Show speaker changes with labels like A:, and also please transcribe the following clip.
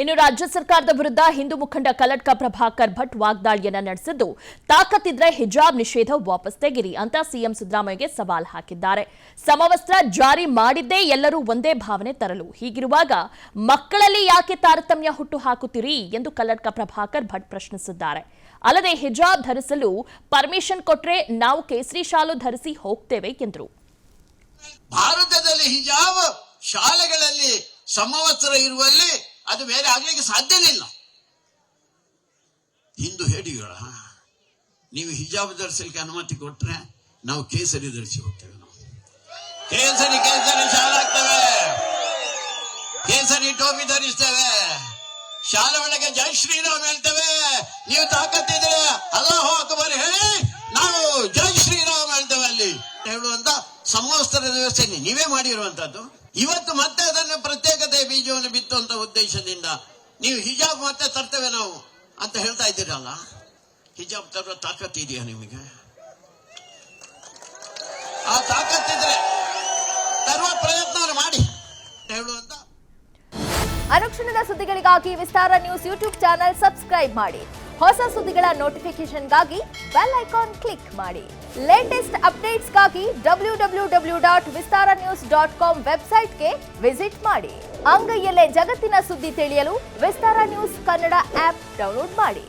A: ಇನ್ನು ರಾಜ್ಯ ಸರ್ಕಾರದ ವಿರುದ್ಧ ಹಿಂದೂ ಮುಖಂಡ ಕಲ್ಲಡ್ಕ ಪ್ರಭಾಕರ್ ಭಟ್ ವಾಗ್ದಾಳಿಯನ್ನ ನಡೆಸಿದ್ದು, ತಾಕತ್ತಿದ್ರೆ ಹಿಜಾಬ್ ನಿಷೇಧ ವಾಪಸ್ ತೆಗಿರಿ ಅಂತ ಸಿಎಂ ಸಿದ್ದರಾಮಯ್ಯಗೆ ಸವಾಲ್ ಹಾಕಿದ್ದಾರೆ. ಸಮವಸ್ತ್ರ ಜಾರಿ ಮಾಡಿದ್ದೇ ಎಲ್ಲರೂ ಒಂದೇ ಭಾವನೆ ತರಲು, ಹೀಗಿರುವಾಗ ಮಕ್ಕಳಲ್ಲಿ ಯಾಕೆ ತಾರತಮ್ಯ ಹುಟ್ಟು ಹಾಕುತ್ತೀರಿ ಎಂದು ಕಲ್ಲಡ್ಕ ಪ್ರಭಾಕರ್ ಭಟ್ ಪ್ರಶ್ನಿಸಿದ್ದಾರೆ. ಅಲ್ಲದೆ ಹಿಜಾಬ್ ಧರಿಸಲು ಪರ್ಮಿಷನ್ ಕೊಟ್ರೆ ನಾವು ಕೇಸರಿ ಶಾಲು ಧರಿಸಿ ಹೋಗ್ತೇವೆ ಎಂದರು.
B: ಭಾರತದಲ್ಲಿ ಹಿಜಾಬ್ ಶಾಲೆಗಳಲ್ಲಿ ಸಮವಸ್ತ್ರ ಇರುವಲ್ಲಿ ಅದು ಬೇರೆ ಆಗ್ಲಿಕ್ಕೆ ಸಾಧ್ಯನೇ ಇಲ್ಲ. ಹಿಂದೂ ಹೇಡಿಗಳ ನೀವು ಹಿಜಾಬ್ ಧರಿಸಲಿಕ್ಕೆ ಅನುಮತಿ ಕೊಟ್ರೆ ನಾವು ಕೇಸರಿ ಧರಿಸಿ ಹೋಗ್ತೇವೆ. ನಾವು ಕೇಸರಿ ಶಾಲೆ ಆಗ್ತೇವೆ, ಕೇಸರಿ ಟೋಪಿ ಧರಿಸ್ತೇವೆ, ಶಾಲೆ ಒಳಗೆ ಜೈ ಶ್ರೀರಾಮ್ ಹೇಳ್ತೇವೆ. ನೀವು ತಾಕತ್ತಿದ್ರೆ ಅಲ್ಲಾಹು ಅಕ್ಬರ್ ಹೇಳಿ ನಾವು ಜೈ ಶ್ರೀರಾಮ್ ಹೇಳ್ತೇವೆ. ಅಲ್ಲಿ ಹೇಳುವಂತ ಸಮವಸ್ತ್ರದ ವ್ಯವಸ್ಥೆ ನೀವೇ ಮಾಡಿರುವಂತದ್ದು. ಇವತ್ತು ಮತ್ತೆ ಅದನ್ನು ಪ್ರತ್ಯೇಕತೆ ಬೀಜವನ್ನು ಬಿತ್ತುವಂತ ಉದ್ದೇಶದಿಂದ ನೀವು ಹಿಜಾಬ್ ಮತ್ತೆ ತರ್ತೇವೆ ನಾವು ಅಂತ ಹೇಳ್ತಾ ಇದ್ದೀರಲ್ಲ, ಹಿಜಾಬ್ ತರುವ ತಾಕತ್ತಿದೆಯಾ ನಿಮಗೆ? ಆ ತಾಕತ್ತಿದ್ರೆ ತರುವ ಪ್ರಯತ್ನ ಮಾಡಿ ಹೇಳುವಂತ.
C: ಅನುಕ್ಷಣದ ಸುದ್ದಿಗಳಿಗಾಗಿ ವಿಸ್ತಾರ ನ್ಯೂಸ್ ಯೂಟ್ಯೂಬ್ ಚಾನೆಲ್ ಸಬ್ಸ್ಕ್ರೈಬ್ ಮಾಡಿ. ಹೊಸ ಸುದ್ದಿಗಳ ನೋಟಿಫಿಕೇಶನ್ಗಾಗಿ ಬೆಲ್ ಐಕಾನ್ ಕ್ಲಿಕ್ ಮಾಡಿ. ಲೇಟೆಸ್ಟ್ ಅಪ್ಡೇಟ್ಸ್ಗಾಗಿ www.vistaranews.com ವೆಬ್ಸೈಟ್ಗೆ ವಿಸಿಟ್ ಮಾಡಿ. ಅಂಗೈಯಲ್ಲೇ ಜಗತ್ತಿನ ಸುದ್ದಿ ತಿಳಿಯಲು ವಿಸ್ತಾರ ನ್ಯೂಸ್ ಕನ್ನಡ ಆಪ್ ಡೌನ್ಲೋಡ್ ಮಾಡಿ.